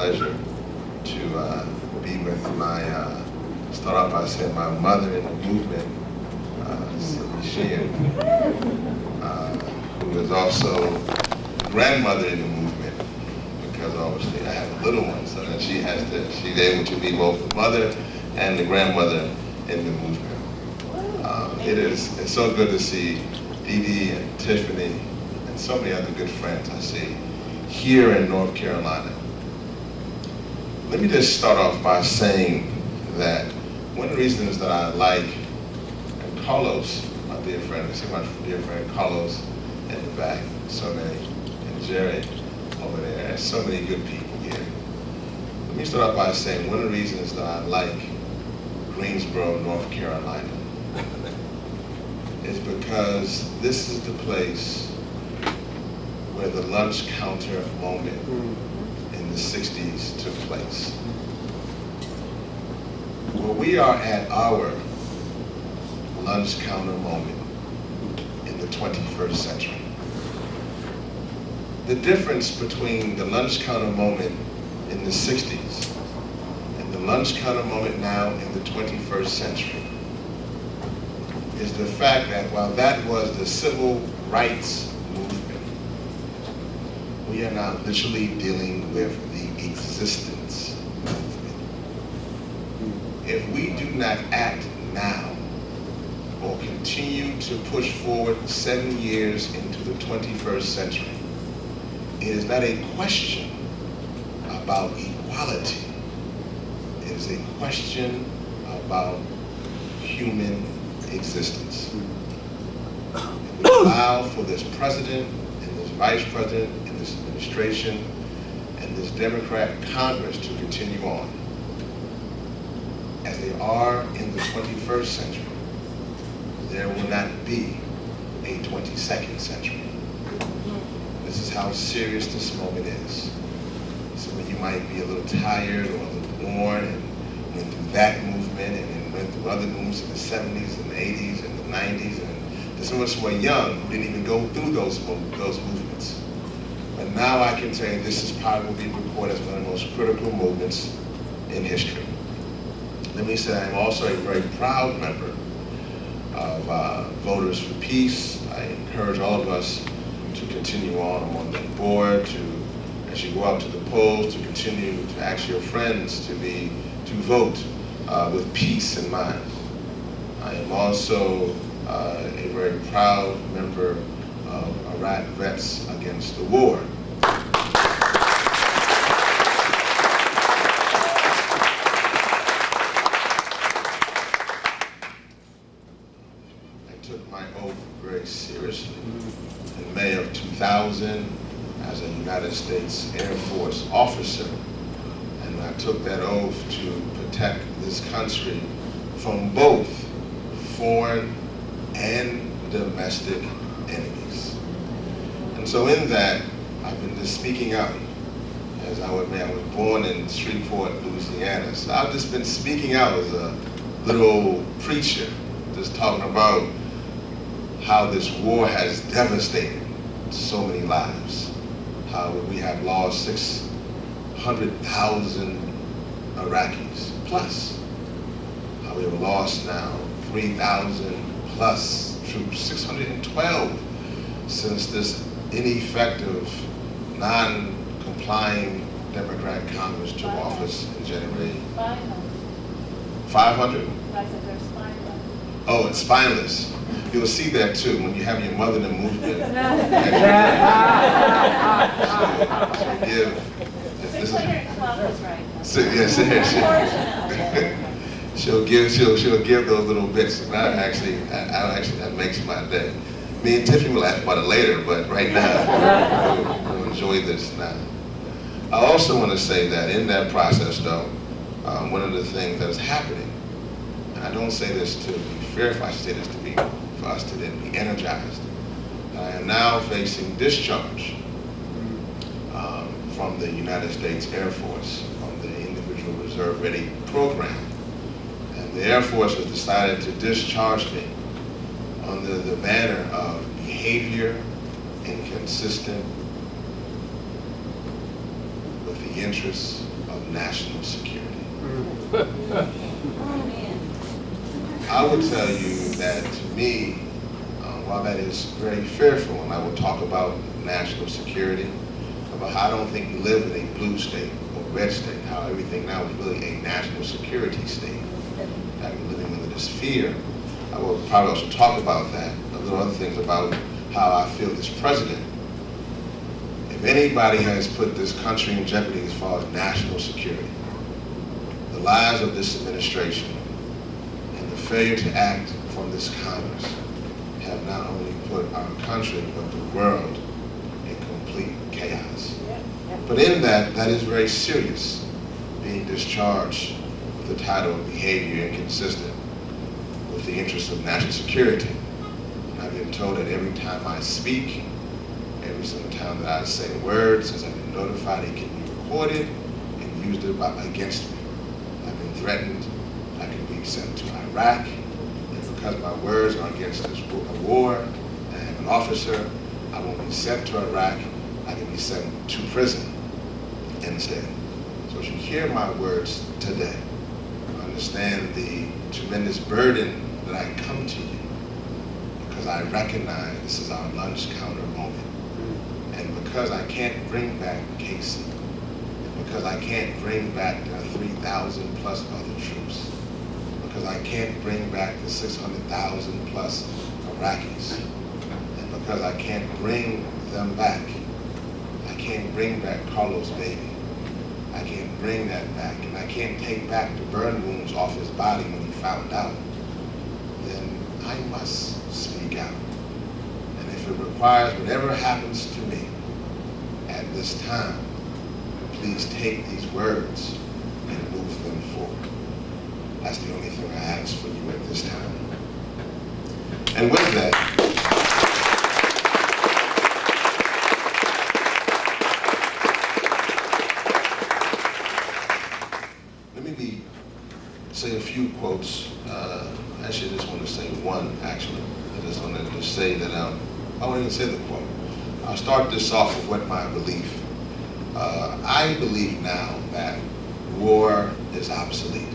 pleasure to be with my, start off by saying my mother in the movement, sheehan, who is also grandmother in the movement, because obviously I have a little one, so that she's able to be both the mother and the grandmother in the movement. It's so good to see Dee Dee and Tiffany and so many other good friends I see here in North Carolina. Let me just start off by saying that one of the reasons that I like, and Carlos, my dear friend, I see my dear friend Carlos in the back, so many, and Jerry over there, and so many good people here. Let me start off by saying one of the reasons that I like Greensboro, North Carolina, is because this is the place where the lunch counter moment in the 60s took place. Well, we are at our lunch counter moment in the 21st century. The difference between the lunch counter moment in the 60s and the lunch counter moment now in the 21st century is the fact that while that was the civil rights movement, we are now literally dealing with the existence movement. If we do not act now or continue to push forward 7 years into the 21st century, it is not a question about equality. It is a question about human existence. If we allow for this president and this vice president and this administration and this Democrat Congress to continue on as they are in the 21st century, there will not be a 22nd century. This is how serious this moment is. Some of you might be a little tired or a little worn and went through that movement and then went through other movements in the 70s and the 80s and the 90s, and some of us were young who didn't even go through those movements. But now I can tell you this is probably be recorded as one of the most critical movements in history. Let me say I'm also a very proud member of Voters for Peace. I encourage all of us to continue on that board, as you go out to the polls, to continue to ask your friends to vote with peace in mind. I am also a very proud member of Iraq Vets Against the War. I took my oath very seriously in May of 2000 as a United States Air Force officer. And I took that oath to protect this country from both foreign and domestic enemies. And so in that, I've been just speaking out. As I was born in Shreveport, Louisiana. So I've just been speaking out as a little old preacher, just talking about how this war has devastated so many lives. How we have lost 600,000 Iraqis plus. How we have lost now 3,000 plus troops, 612 since this ineffective, non-complying Democrat Congress took office in January. 500? I said they're spineless. Oh, it's spineless. You'll see that too when you have your mother in the movement. She'll give those little bits. That makes my day. Me and Tiffany will ask about it later, but right now we'll enjoy this now. I also want to say that in that process, though, one of the things that is happening, and I don't say this to be fearful, I say this to be for us to then be energized. I am now facing discharge from the United States Air Force, from the Individual Reserve Ready program. And the Air Force has decided to discharge me under the banner of behavior inconsistent with the interests of national security. I would tell you that to me, while that is very fearful, and I will talk about national security, about how I don't think we live in a blue state or red state, how everything now is really a national security state, that we're living under this fear. I will probably also talk about that, a little other things about how I feel this president, if anybody has put this country in jeopardy as far as national security, the lies of this administration and the failure to act from this Congress have not only put our country but the world in complete chaos. But in that is very serious, being discharged with the title of behavior inconsistent with the interests of national security. And I've been told that every time I speak, every single time that I say words, since I've been notified, it can be recorded and used against me. I've been threatened, I can be sent to Iraq, and because my words are against this war, and I have an officer, I won't be sent to Iraq, I can be sent to prison instead. So as you hear my words today, understand the tremendous burden that I come to you, because I recognize this is our lunch counter moment. And because I can't bring back Casey, and because I can't bring back the 3,000 plus other troops, because I can't bring back the 600,000 plus Iraqis, and because I can't bring them back, I can't bring back Carlos' baby, I can't bring that back, and I can't take back the burn wounds off his body when he found out, then I must speak out. And if it requires whatever happens to me at this time, please take these words and move them forward. That's the only thing I ask for you at this time. And with that, say a few quotes. Actually, I just want to say one, actually. I just want to say that, I won't even say the quote. I'll start this off with what my belief. I believe now that war is obsolete.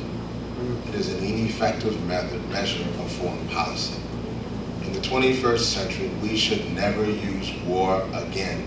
It is an ineffective measure of foreign policy. In the 21st century, we should never use war again.